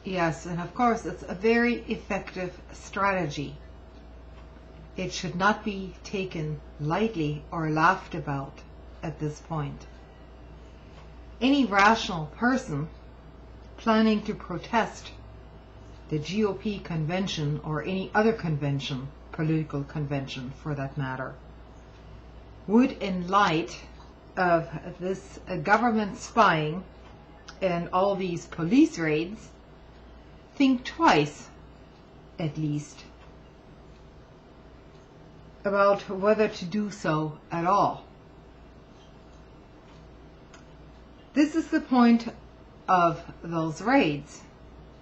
Yes, and of course it's a very effective strategy. It should not be taken lightly or laughed about at this point. Any rational person planning to protest the GOP convention or any other convention, political convention for that matter, would, in light of this government spying and all these police raids, think twice, at least, about whether to do so at all. This is the point of those raids.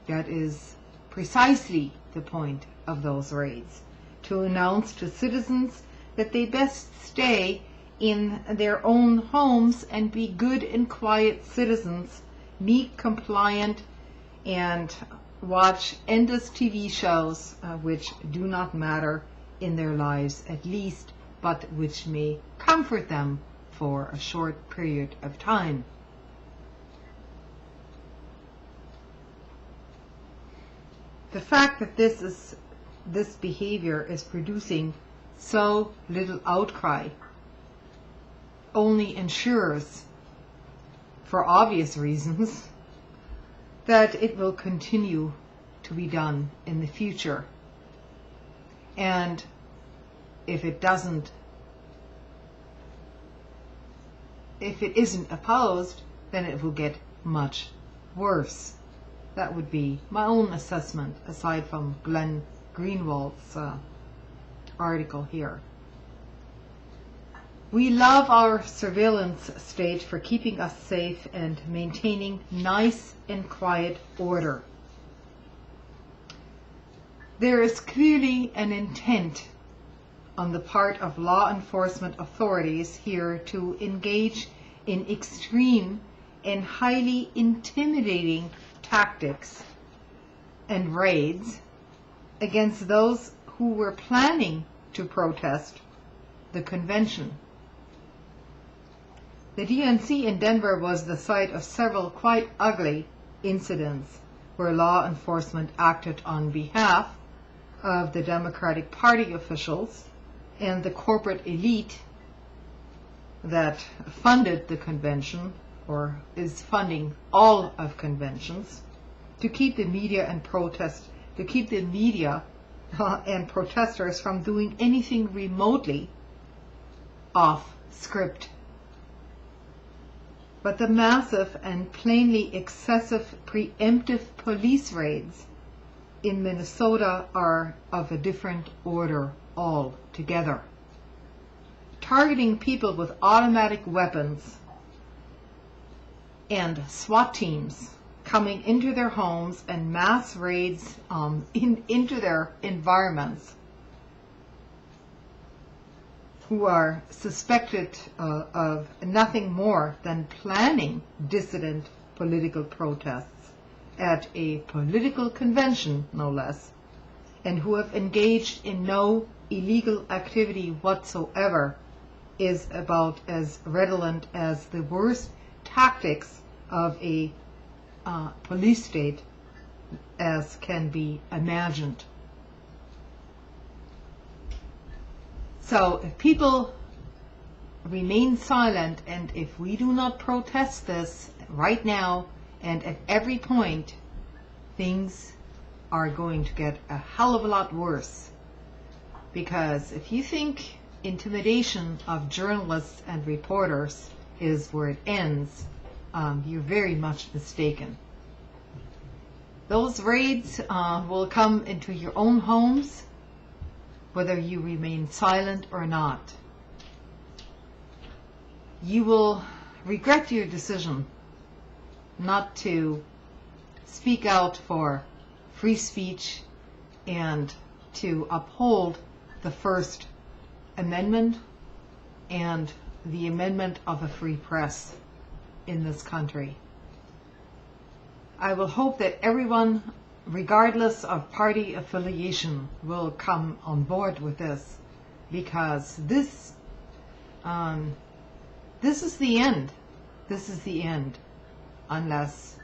That is precisely the point of those raids, to announce to citizens that they best stay in their own homes and be good and quiet citizens, meet compliant, and watch endless TV shows which do not matter in their lives at least, but which may comfort them for a short period of time. The fact that this behavior is producing so little outcry only ensures, for obvious reasons, that it will continue to be done in the future. And if it isn't opposed, then it will get much worse. That would be my own assessment, aside from Glenn Greenwald's article here. We love our surveillance state for keeping us safe and maintaining nice and quiet order. There is clearly an intent on the part of law enforcement authorities here to engage in extreme and highly intimidating tactics and raids against those who were planning to protest the convention. The DNC in Denver was the site of several quite ugly incidents where law enforcement acted on behalf of the Democratic Party officials and the corporate elite that funded the convention, or is funding all of conventions, to keep the media and protesters from doing anything remotely off script. But the massive and plainly excessive preemptive police raids in Minnesota are of a different order altogether. Targeting people with automatic weapons and SWAT teams coming into their homes and mass raids into their environments, who are suspected of nothing more than planning dissident political protests at a political convention, no less, and who have engaged in no illegal activity whatsoever, is about as redolent as the worst tactics of a police state as can be imagined. So if people remain silent, and if we do not protest this right now and at every point, things are going to get a hell of a lot worse. Because if you think intimidation of journalists and reporters is where it ends, you're very much mistaken. Those raids will come into your own homes, whether you remain silent or not. You will regret your decision not to speak out for free speech and to uphold the First Amendment and the amendment of a free press in this country. I will hope that everyone, regardless of party affiliation, will come on board with this, because this is the end. This is the end, unless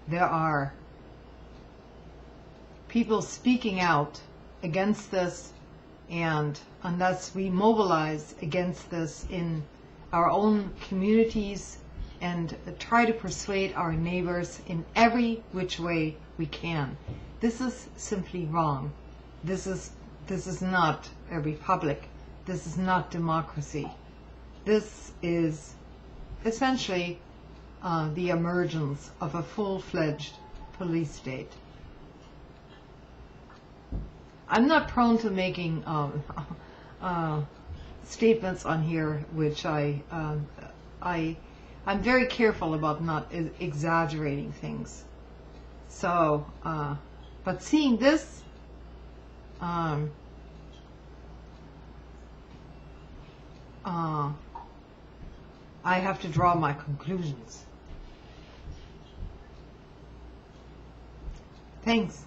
there are people speaking out against this, and unless we mobilize against this in our own communities and try to persuade our neighbors in every which way we can. This is simply wrong. This is not a republic. This is not democracy. This is essentially the emergence of a full-fledged police state. I'm not prone to making statements on here which I'm very careful about not exaggerating things. So, but seeing this, I have to draw my conclusions. Thanks.